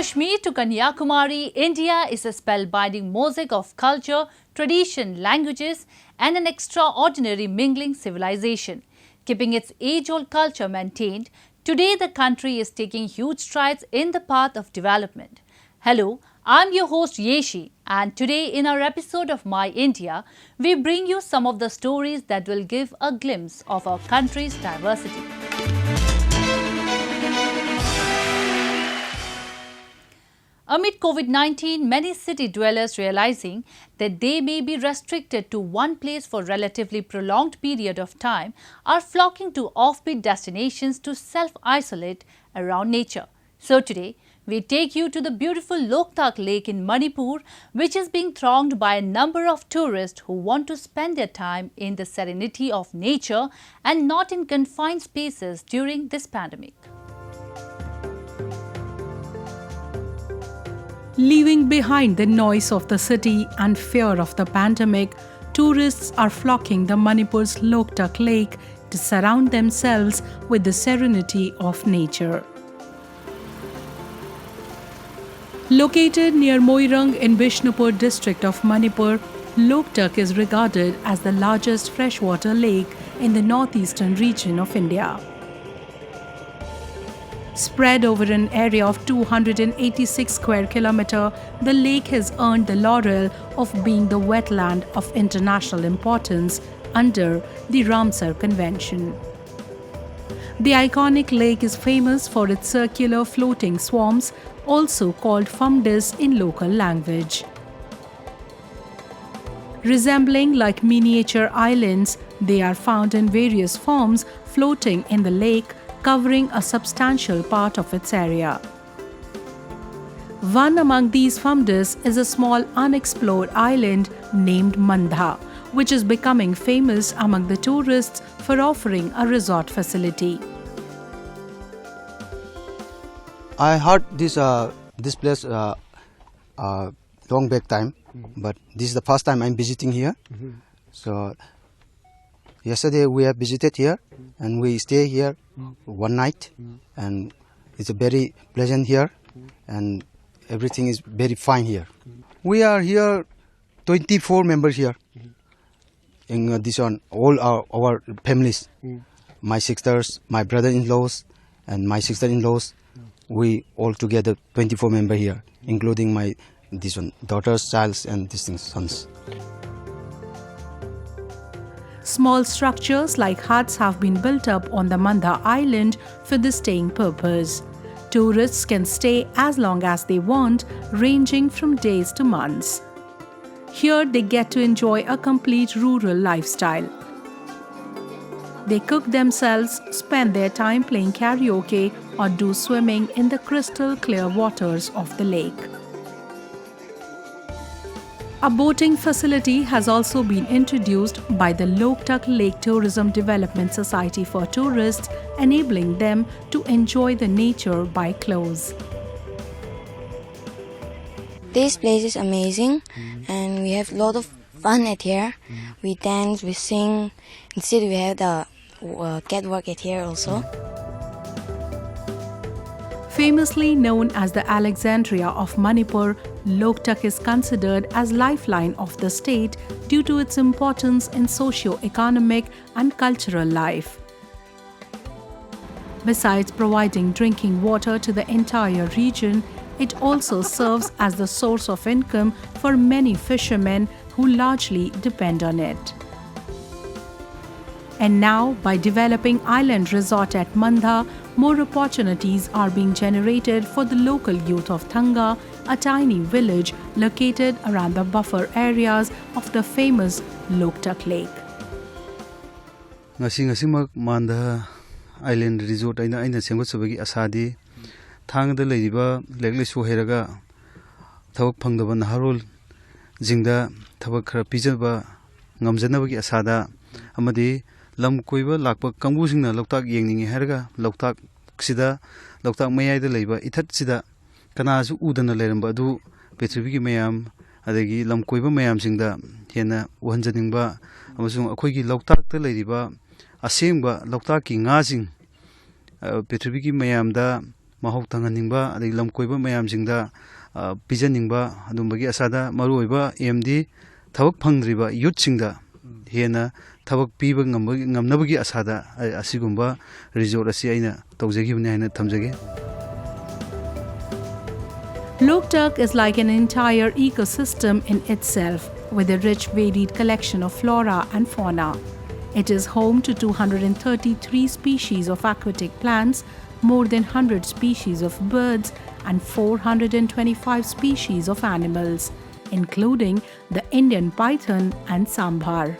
Kashmir to Kanyakumari, India is a spellbinding mosaic of culture, tradition, languages, and an extraordinary mingling civilization. Keeping its age-old culture maintained, today the country is taking huge strides in the path of development. Hello, I'm your host Yeshi, and today in our episode of My India, we bring you some of the stories that will give a glimpse of our country's diversity. Amid COVID-19, many city dwellers realizing that they may be restricted to one place for a relatively prolonged period of time are flocking to offbeat destinations to self-isolate around nature. So today, we take you to the beautiful Loktak Lake in Manipur, which is being thronged by a number of tourists who want to spend their time in the serenity of nature and not in confined spaces during this pandemic. Leaving behind the noise of the city and fear of the pandemic, tourists are flocking to Manipur's Loktak Lake to surround themselves with the serenity of nature. Located near Moirang in Bishnupur district of Manipur, Loktak is regarded as the largest freshwater lake in the northeastern region of India. Spread over an area of 286 square kilometers, the lake has earned the laurel of being the wetland of international importance under the Ramsar Convention. The iconic lake is famous for its circular floating swamps, also called famdis in local language. Resembling like miniature islands, they are found in various forms floating in the lake, covering a substantial part of its area. One among these famdis is a small unexplored island named Mandha, which is becoming famous among the tourists for offering a resort facility. I heard this place long back time, but this is the first time I'm visiting here. So yesterday we have visited here and we stay here one night, and it's a very pleasant here and everything is very fine here. We are here 24 members here in this one, all our families, my sisters, my brother-in-laws and my sister-in-laws. We all together 24 members here, including my daughters, childs and sons. Small structures like huts have been built up on the Mandha island for the staying purpose. Tourists can stay as long as they want, ranging from days to months. Here they get to enjoy a complete rural lifestyle. They cook themselves, spend their time playing karaoke, or do swimming in the crystal clear waters of the lake. A boating facility has also been introduced by the Loktak Lake Tourism Development Society for tourists, enabling them to enjoy the nature by close. This place is amazing and we have a lot of fun at here. We dance, we sing. Instead we have the catwalk at here also. Famously known as the Alexandria of Manipur, Loktak is considered as lifeline of the state due to its importance in socio-economic and cultural life. Besides providing drinking water to the entire region, it also serves as the source of income for many fishermen who largely depend on it. And now, by developing island resort at Mandha, more opportunities are being generated for the local youth of Thanga, a tiny village located around the buffer areas of the famous Loktak Lake. Ngasimak Mandha Island Resort aina sengot sabagi asadi thangda leiba lekle soheraga thawak phangdaba naharol jingda thawak khara pijaba ngamjanabagi asada amadi lam koiba lakpa kangbu singna Loktak yengningi heraga Loktak sida Loktak mayai da leiba ithat sida kanasu udana leramba adu petribigi mayam adagi lam koiba mayam singda hena uhanjaningba amasung akhoi Loktak ta leiriba asengba Loktak ki nga sing petribigi mayam da mahau thanganingba adai lamkoiba mayamjingda pijaningba adumbagi asada maruoiba AMD thabak phangdriba youthsingda hena thabak piba ngamnabagi asada asigumba resort asi aina tawjagibne haina thamjage. Loktak is like an entire ecosystem in itself, with a rich varied collection of flora and fauna. It is home to 233 species of aquatic plants, more than 100 species of birds, and 425 species of animals, including the Indian python and sambar.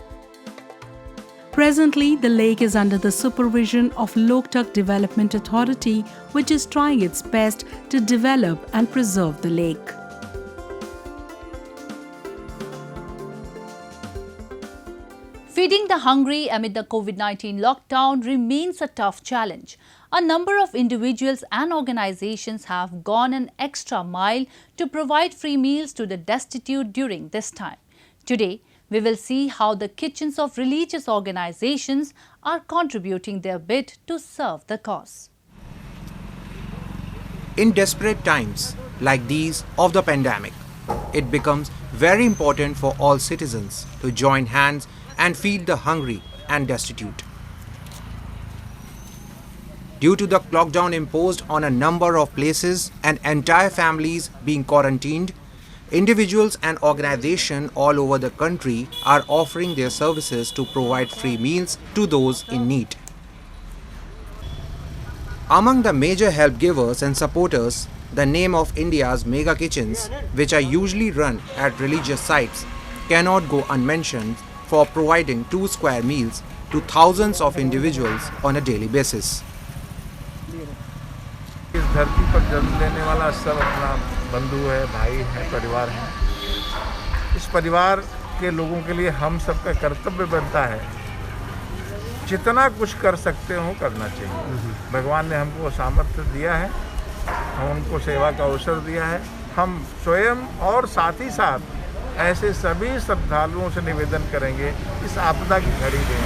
Presently, the lake is under the supervision of Loktak Development Authority, which is trying its best to develop and preserve the lake. Feeding the hungry amid the COVID-19 lockdown remains a tough challenge. A number of individuals and organizations have gone an extra mile to provide free meals to the destitute during this time. Today, we will see how the kitchens of religious organizations are contributing their bit to serve the cause. In desperate times like these of the pandemic, it becomes very important for all citizens to join hands and feed the hungry and destitute. Due to the lockdown imposed on a number of places and entire families being quarantined, individuals and organizations all over the country are offering their services to provide free meals to those in need. Among the major help givers and supporters, the name of India's mega kitchens, which are usually run at religious sites, cannot go unmentioned for providing 2 square meals to thousands of individuals on a daily basis. इस धरती पर जन्म लेने वाला सब अपना बंधु है, भाई है, परिवार है। इस परिवार के लोगों के लिए हम सबका कर्तव्य बनता है, जितना कुछ कर सकते हो करना चाहिए। भगवान ने हमको सामर्थ्य दिया है, हम उनको सेवा का अवसर दिया है। हम स्वयं और साथ ही साथ ऐसे सभी श्रद्धालुओं से निवेदन करेंगे, इस आपदा की घड़ी में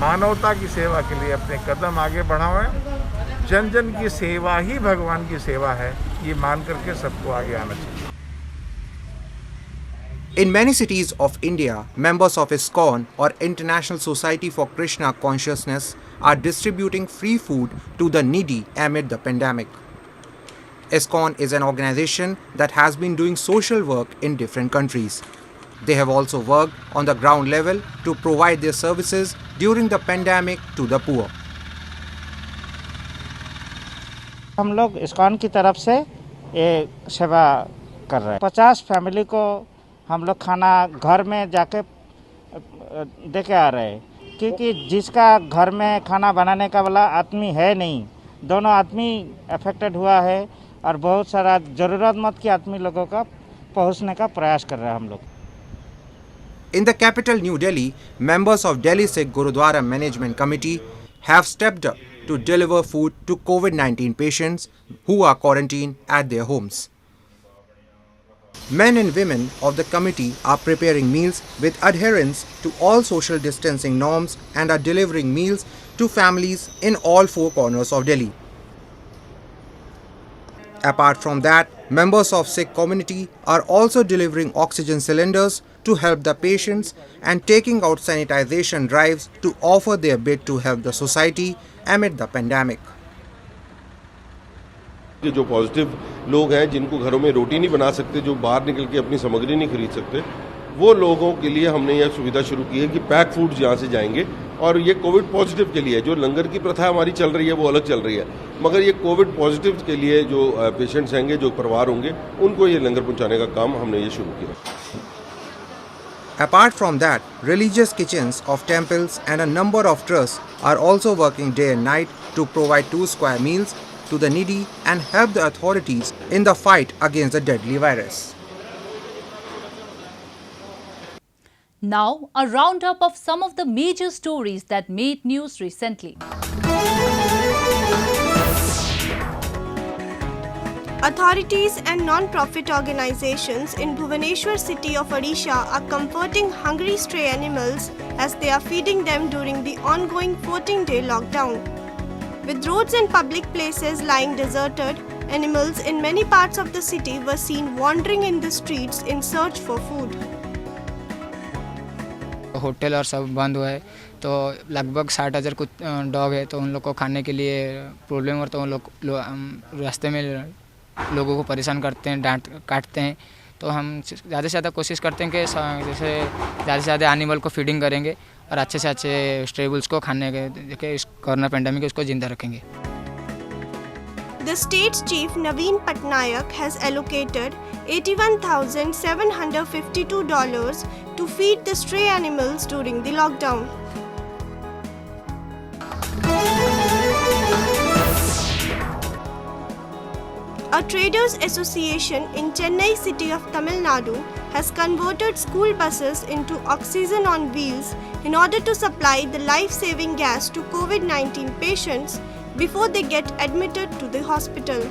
मानवता की सेवा के लिए अपने कदम आगे बढ़ाएं। जन जन की सेवा ही भगवान की सेवा है, ये मान करके सबको आगे आना चाहिए। In many cities of India, members of ISKCON or International Society for Krishna Consciousness are distributing free food to the needy amid the pandemic. ISKCON is an organization that has been doing social work in different countries. They have also worked on the ground level to provide their services during the pandemic to the poor. हम लोग ISKCON की तरफ से ये सेवा कर रहे हैं। 50 फैमिली को हम लोग खाना घर में जाके दे के आ रहे हैं, क्योंकि जिसका घर में खाना बनाने का वाला आदमी है नहीं, दोनों आदमी अफेक्टेड हुआ है और बहुत सारा ज़रूरतमंद के आदमी लोगों का पहुंचने का प्रयास कर रहे हैं हम लोग। In the capital New Delhi, members of Delhi Sikh Gurudwara Management Committee have stepped up to deliver food to COVID-19 patients who are quarantined at their homes. Men and women of the committee are preparing meals with adherence to all social distancing norms and are delivering meals to families in all 4 corners of Delhi. Apart from that, members of Sikh community are also delivering oxygen cylinders to help the patients and taking out sanitization drives to offer their bit to help the society amid the pandemic. जो positive लोग हैं, जिनको घरों में रोटी नहीं बना सकते, जो बाहर निकल के अपनी सामग्री नहीं खरीद सकते, वो लोगों के लिए हमने यह सुविधा शुरू की है कि पैक फूड्स यहाँ से जाएंगे। और ये कोविड पॉजिटिव के लिए, जो लंगर की प्रथा हमारी चल रही है वो अलग चल रही है, मगर ये कोविड पॉजिटिव के लिए जो पेशेंट्स होंगे, जो परिवार होंगे, उनको ये लंगर पहुँचाने का काम हमने ये शुरू किया। Apart from that, religious kitchens of temples and a number of trusts are also working day and night to provide 2 square meals to the needy and help the authorities in the fight against the deadly virus. Now, a roundup of some of the major stories that made news recently. Authorities and non-profit organizations in Bhubaneswar city of Odisha are comforting hungry stray animals as they are feeding them during the ongoing 14-day lockdown. With roads and public places lying deserted, animals in many parts of the city were seen wandering in the streets in search for food. Hotel और सब बंद हुआ है, तो लगभग 60,000 कुछ dog है, तो उन लोग को खाने के लिए प्रॉब्लम और तो उन लोग रास्ते में लोगों को परेशान करते हैं, डांट काटते हैं। तो हम ज़्यादा से ज़्यादा कोशिश करते हैं कि जैसे ज़्यादा से ज़्यादा एनिमल को फीडिंग करेंगे और अच्छे से अच्छे स्टेबल्स को खाने के इस कोरोना पेंडेमिक उसको ज़िंदा रखेंगे। The state's chief Naveen Patnaik has allocated $81,752 to feed the stray animals during the lockdown. A traders association in Chennai city of Tamil Nadu has converted school buses into oxygen on wheels in order to supply the life-saving gas to COVID-19 patients before they get admitted to the hospital.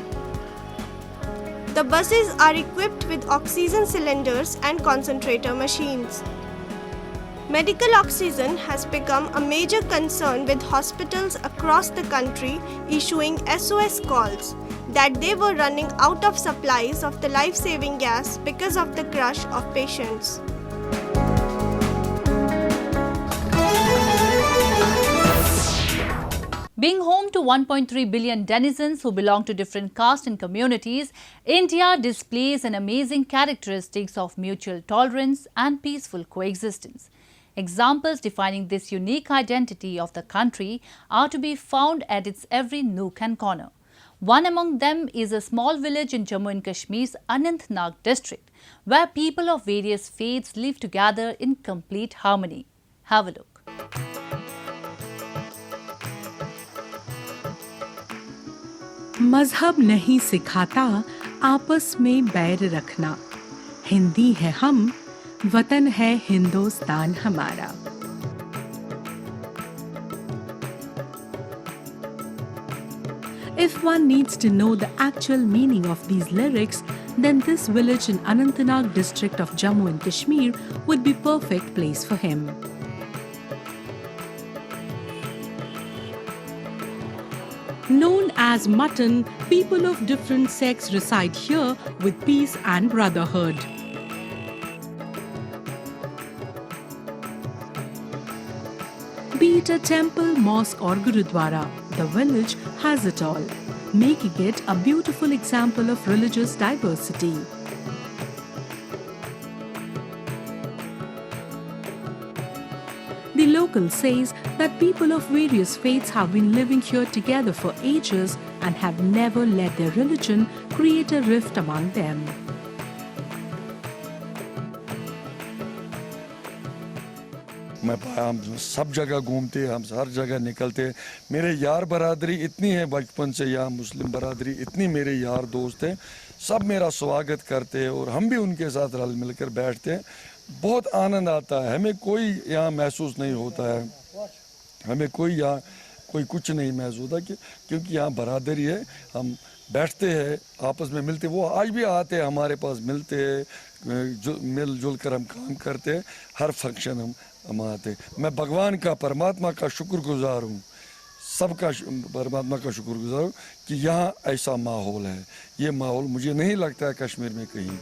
The buses are equipped with oxygen cylinders and concentrator machines. Medical oxygen has become a major concern, with hospitals across the country issuing SOS calls that they were running out of supplies of the life-saving gas because of the crush of patients. Being home to 1.3 billion denizens who belong to different castes and communities, India displays an amazing characteristics of mutual tolerance and peaceful coexistence. Examples defining this unique identity of the country are to be found at its every nook and corner. One among them is a small village in Jammu and Kashmir's Anantnag district, where people of various faiths live together in complete harmony. Have a look. मजहब नहीं सिखाता आपस में बैर रखना, हिंदी है हम, वतन है हिंदुस्तान हमारा। If one needs to know the actual meaning of these lyrics, then this village in Anantnag district of Jammu and Kashmir would be perfect place for him. Known as Mutton, people of different sects reside here with peace and brotherhood. Be it a temple, mosque or gurudwara, the village has it all, making it a beautiful example of religious diversity. The local says that people of various faiths have been living here together for ages and have never let their religion create a rift among them. हम सब जगह घूमते, हम हर जगह निकलते। मेरे यार बरादरी इतनी है, बचपन से यहाँ मुस्लिम बरादरी इतनी मेरे यार दोस्त हैं, सब मेरा स्वागत करते हैं और हम भी उनके साथ रल मिलकर बैठते हैं। बहुत आनंद आता है, हमें कोई यहाँ महसूस नहीं होता है, हमें कोई यहाँ कोई कुछ नहीं महसूस होता क्योंकि यहाँ बरादरी है। हम बैठते हैं, आपस में मिलते, वो आज भी आते हैं हमारे पास, मिलते हैं, मिलजुल कर हम काम करते हैं। हर फंक्शन हम आते। मैं भगवान का, परमात्मा का शुक्रगुजार हूँ, सबका परमात्मा का शुक्रगुजार हूँ कि यहाँ ऐसा माहौल है। ये माहौल मुझे नहीं लगता है कश्मीर में कहीं भी।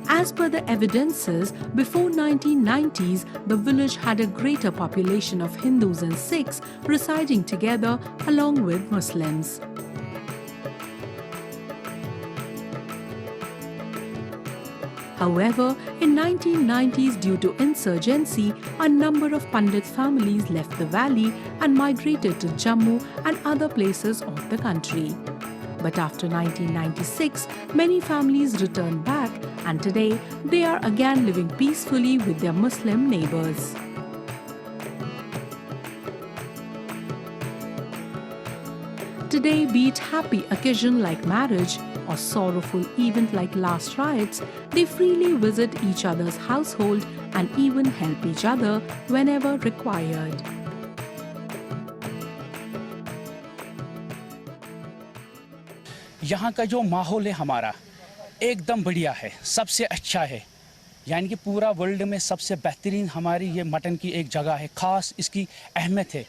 As per the evidences, before 1990s, the village had a greater population of Hindus and Sikhs residing together along with Muslims. However, in 1990s, due to insurgency, a number of Pandit families left the valley and migrated to Jammu and other places of the country. But after 1996, many families returned back, and today they are again living peacefully with their Muslim neighbors. Today, be it happy occasion like marriage or sorrowful event like last riots, they freely visit each other's household and even help each other whenever required. यहाँ का जो माहौल है हमारा एकदम बढ़िया है, सबसे अच्छा है। यानी कि पूरा वर्ल्ड में सबसे बेहतरीन हमारी ये मटन की एक जगह है, ख़ास इसकी अहमियत है।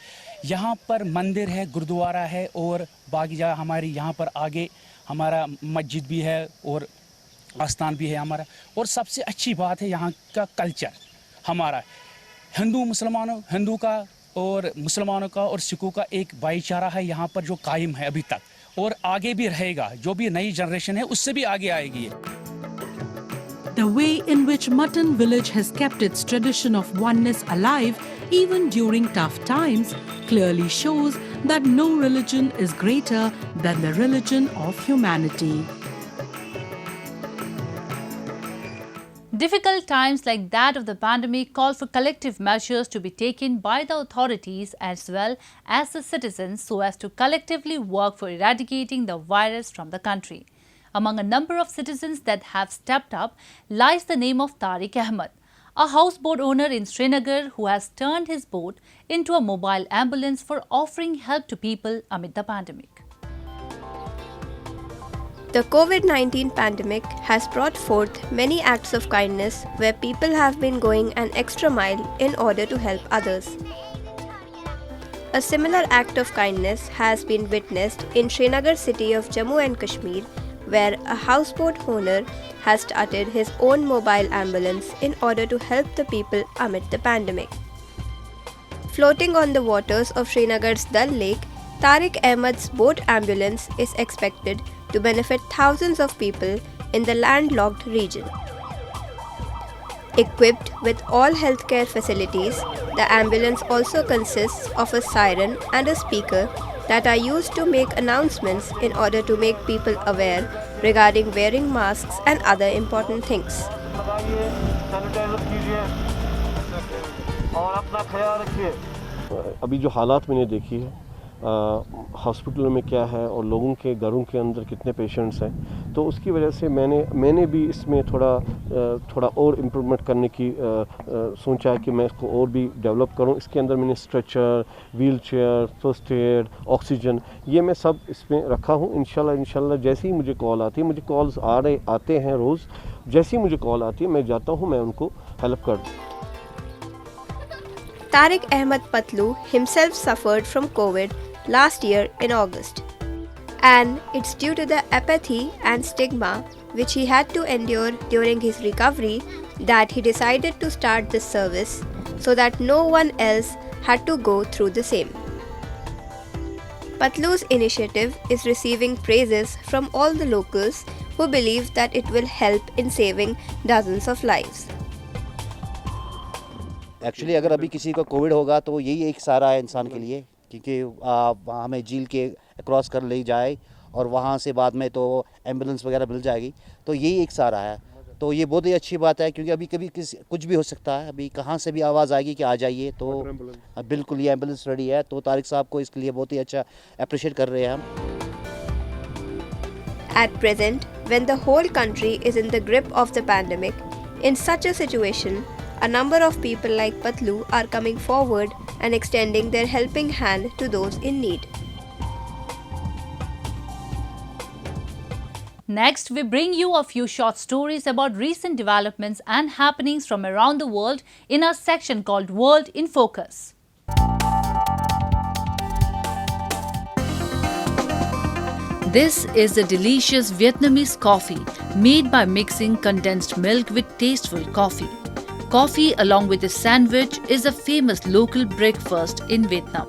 यहाँ पर मंदिर है, गुरुद्वारा है और बाकी जगह हमारी यहाँ पर आगे हमारा मस्जिद भी है और आस्थान भी है हमारा। और सबसे अच्छी बात है यहाँ का कल्चर हमारा, हिंदू का और मुसलमानों का और सिखों का एक भाईचारा है यहाँ पर जो कायम है अभी तक और आगे भी रहेगा। जो भी नई जनरेशन है उससे भी आगे आएगी ये। The way in which Mutton Village has kept its tradition of oneness alive even during tough times clearly shows that no religion is greater than the religion of humanity. Difficult times like that of the pandemic call for collective measures to be taken by the authorities as well as the citizens so as to collectively work for eradicating the virus from the country. Among a number of citizens that have stepped up lies the name of Tariq Ahmed, a houseboat owner in Srinagar who has turned his boat into a mobile ambulance for offering help to people amid the pandemic. The COVID-19 pandemic has brought forth many acts of kindness where people have been going an extra mile in order to help others. A similar act of kindness has been witnessed in Srinagar city of Jammu and Kashmir, where a houseboat owner has started his own mobile ambulance in order to help the people amid the pandemic. Floating on the waters of Srinagar's Dal Lake, Tariq Ahmed's boat ambulance is expected to benefit thousands of people in the landlocked region. Equipped with all healthcare facilities, the ambulance also consists of a siren and a speaker that are used to make announcements in order to make people aware regarding wearing masks and other important things. अभी जो हालात मैंने देखी है हॉस्पिटलों में क्या है और लोगों के घरों के अंदर कितने पेशेंट्स हैं, तो उसकी वजह से मैंने भी इसमें थोड़ा और इम्प्रूवमेंट करने की सोचा है कि मैं इसको और भी डेवलप करूं। इसके अंदर मैंने stretcher, wheel chair, first aid, oxygen, ये मैं सब इसमें रखा हूं। इंशाल्लाह जैसे ही मुझे कॉल आती है, मुझे कॉल्स आते हैं रोज़, जैसे ही मुझे कॉल आती है मैं जाता हूं, मैं उनको हेल्प कर दूँ। Tariq Ahmed Patlu himself suffered from COVID last year in August, and it's due to the apathy and stigma which he had to endure during his recovery that he decided to start this service so that no one else had to go through the same. Patlu's initiative is receiving praises from all the locals who believe that it will help in saving dozens of lives. Actually अगर अभी किसी को Covid होगा तो यही एक सहारा है इंसान के लिए, क्योंकि हमें झील के क्रॉस कर ले जाए और वहाँ से बाद में तो एम्बुलेंस वगैरह मिल जाएगी, तो यही एक सहारा है। तो ये बहुत ही अच्छी बात है, क्योंकि अभी कभी कुछ भी हो सकता है, अभी कहाँ से भी आवाज़ आएगी कि आ जाइए, तो बिल्कुल ये एम्बुलेंस रेडी है। तो तारिक साहब को इसके लिए बहुत ही अच्छा अप्रिशिएट कर रहे हैं हम। At present, when the whole country is in the grip of the pandemic, in such a situation, a number of people like Patlu are coming forward and extending their helping hand to those in need. Next, we bring you a few short stories about recent developments and happenings from around the world in our section called World in Focus. This is a delicious Vietnamese coffee made by mixing condensed milk with tasteful coffee. Coffee along with a sandwich is a famous local breakfast in Vietnam.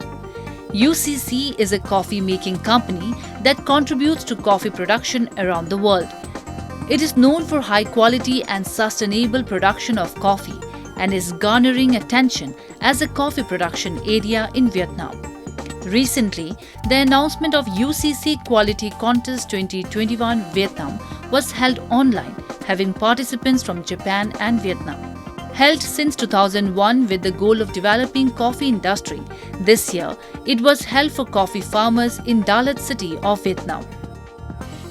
UCC is a coffee making company that contributes to coffee production around the world. It is known for high quality and sustainable production of coffee and is garnering attention as a coffee production area in Vietnam. Recently, the announcement of UCC Quality Contest 2021 Vietnam was held online, having participants from Japan and Vietnam. Held since 2001 with the goal of developing coffee industry, this year it was held for coffee farmers in Đà Lạt city of Vietnam.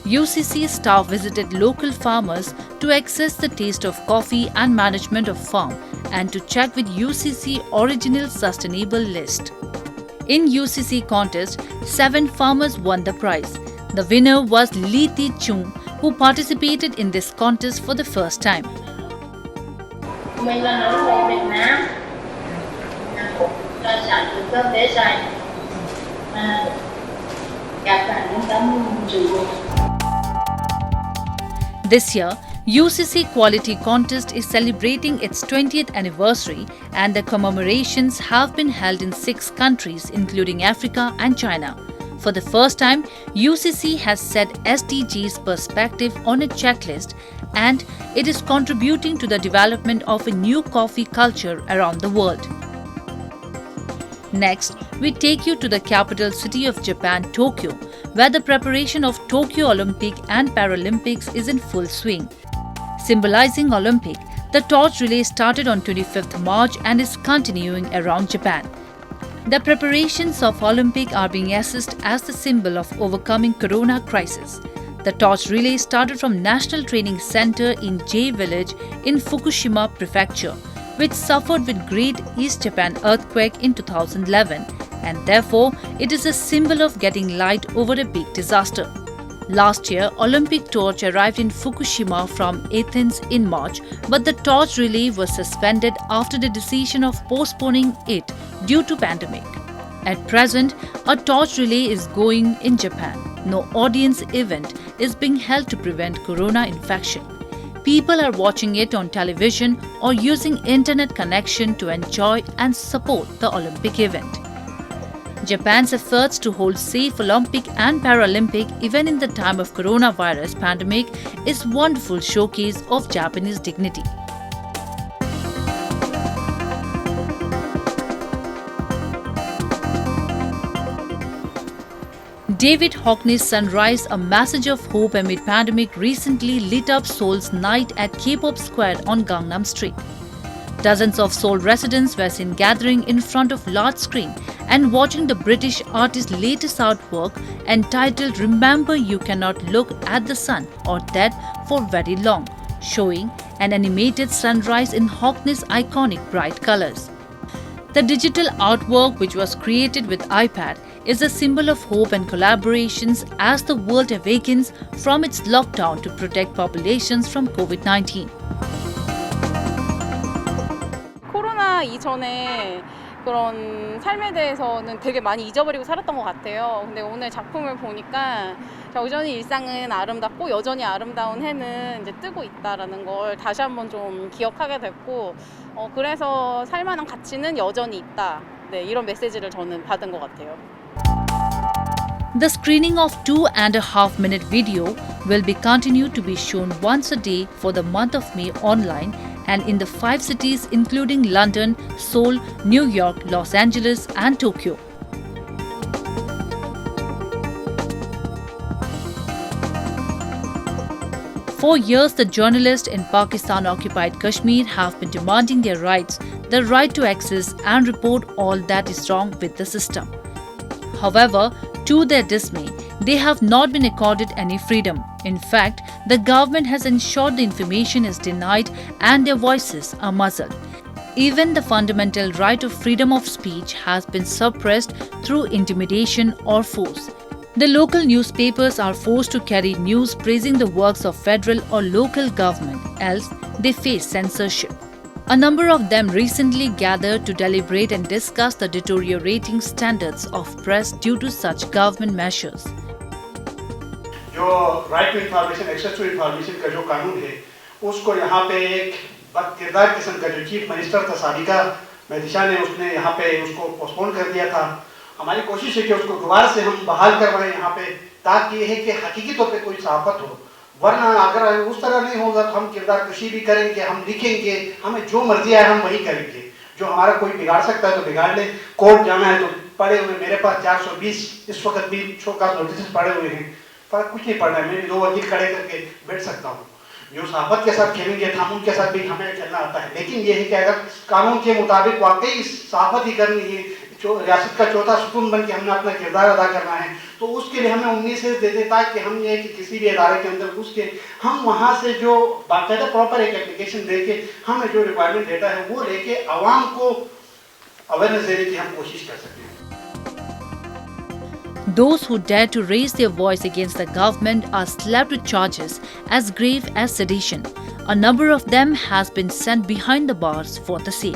UCC staff visited local farmers to access the taste of coffee and management of farm and to check with UCC original sustainable list. In UCC contest, 7 farmers won the prize. The winner was Ly Thi Chung, who participated in this contest for the first time. mình lần nữa về Việt Nam cho sản xuất kinh tế sạch các bạn yên tâm sử dụng. This year, UCC Quality Contest is celebrating its 20th anniversary, and the commemorations have been held in 6 countries including Africa and China. For the first time, UCC has set SDGs perspective on a checklist, and it is contributing to the development of a new coffee culture around the world. Next, we take you to the capital city of Japan, Tokyo, where the preparation of Tokyo Olympic and Paralympics is in full swing. Symbolizing Olympic, the torch relay started on 25th March and is continuing around Japan. The preparations of Olympic are being assessed as the symbol of overcoming corona crisis. The torch relay started from National Training Center in J Village in Fukushima Prefecture, which suffered with Great East Japan earthquake in 2011, and therefore it is a symbol of getting light over a big disaster. Last year, Olympic torch arrived in Fukushima from Athens in March, but the torch relay was suspended after the decision of postponing it due to pandemic. At present, a torch relay is going in Japan. No audience event is being held to prevent corona infection. People are watching it on television or using internet connection to enjoy and support the Olympic event. Japan's efforts to hold safe Olympic and Paralympic even in the time of coronavirus pandemic is wonderful showcase of Japanese dignity. David Hockney's Sunrise, a message of hope amid pandemic, recently lit up Seoul's night at K-pop Square on Gangnam Street. Dozens of Seoul residents were seen gathering in front of large screen and watching the British artist's latest artwork entitled Remember You Cannot Look at the Sun or That for Very Long, showing an animated sunrise in Hockney's iconic bright colors. The digital artwork, which was created with iPad, is a symbol of hope and collaborations as the world awakens from its lockdown to protect populations from COVID-19. 코로나 이전에 그런 삶에 대해서는 되게 많이 잊어버리고 살았던 것 같아요. 근데 오늘 작품을 보니까 여전히 일상은 아름답고 여전히 아름다운 해는 이제 뜨고 있다라는 걸 다시 한번 좀 기억하게 됐고, 그래서 살만한 가치는 여전히 있다. 네, 이런 메시지를 저는 받은 것 같아요. The screening of 2.5-minute video will be continued to be shown once a day for the month of May online and in the 5 cities including London, Seoul, New York, Los Angeles and Tokyo. For years, the journalists in Pakistan-occupied Kashmir have been demanding their rights, the right to access and report all that is wrong with the system. However, to their dismay, they have not been accorded any freedom. In fact, the government has ensured the information is denied and their voices are muzzled. Even the fundamental right of freedom of speech has been suppressed through intimidation or force. The local newspapers are forced to carry news praising the works of federal or local government, else they face censorship. A number of them recently gathered to deliberate and discuss the deteriorating standards of press due to such government measures. जो right to information, access to information का जो कानून है, उसको यहाँ पे एक किरदार किस्म का जो चीफ मिनिस्टर था साबिका मेहदिशा ने, उसने यहाँ पे उसको पोस्टपोन कर दिया था। हमारी कोशिश है कि उसको दोबारा से हम बहाल करवाएं यहाँ पे, ताकि ये है कि हकीकी तौर पे कोई सहाफत हो। वरना अगर उस तरह नहीं होगा तो हम किरदार कशी भी करेंगे, हम लिखेंगे, हमें जो मर्जी आए हम वही करेंगे। जो हमारा कोई बिगाड़ सकता है तो बिगाड़ ले। कोर्ट जाना है तो पड़े हुए, मेरे पास 420 इस वक्त भी शोकास नोटिस पड़े हुए हैं, फर्क कुछ नहीं पड़ रहा है। मैं 2 वकील खड़े करके बैठ सकता हूँ। जो सहाफत के साथ खेलेंगे कानून के साथ भी हमें खेलना आता है, लेकिन ये है कि अगर कानून के मुताबिक वाकई सहाफत ही करनी है, रियासत का चौथा सुतून बन के हमने अपना किरदार अदा करना है, तो उसके लिए हमें 19 से दे देता है कि हम ये कि किसी भी इदारे के अंदर घुस के हम वहाँ से जो बाकायदा प्रॉपर एक एप्लीकेशन दे के हमें जो रिक्वायरमेंट डेटा है वो लेके आवाम को अवेयरनेस देने की हम कोशिश कर सकते हैं। Those who dare to raise their voice against the government are slapped with charges as grave as sedition. A number of them has been sent behind the bars for the same.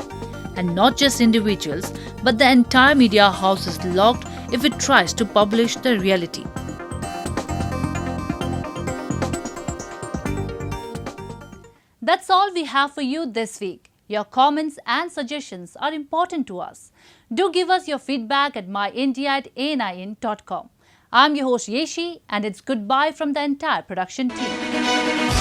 And not just individuals, but the entire media house is locked if it tries to publish the reality. That's all we have for you this week. Your comments and suggestions are important to us. Do give us your feedback at myindia@anin.com. I'm your host Yeshi, and it's goodbye from the entire production team.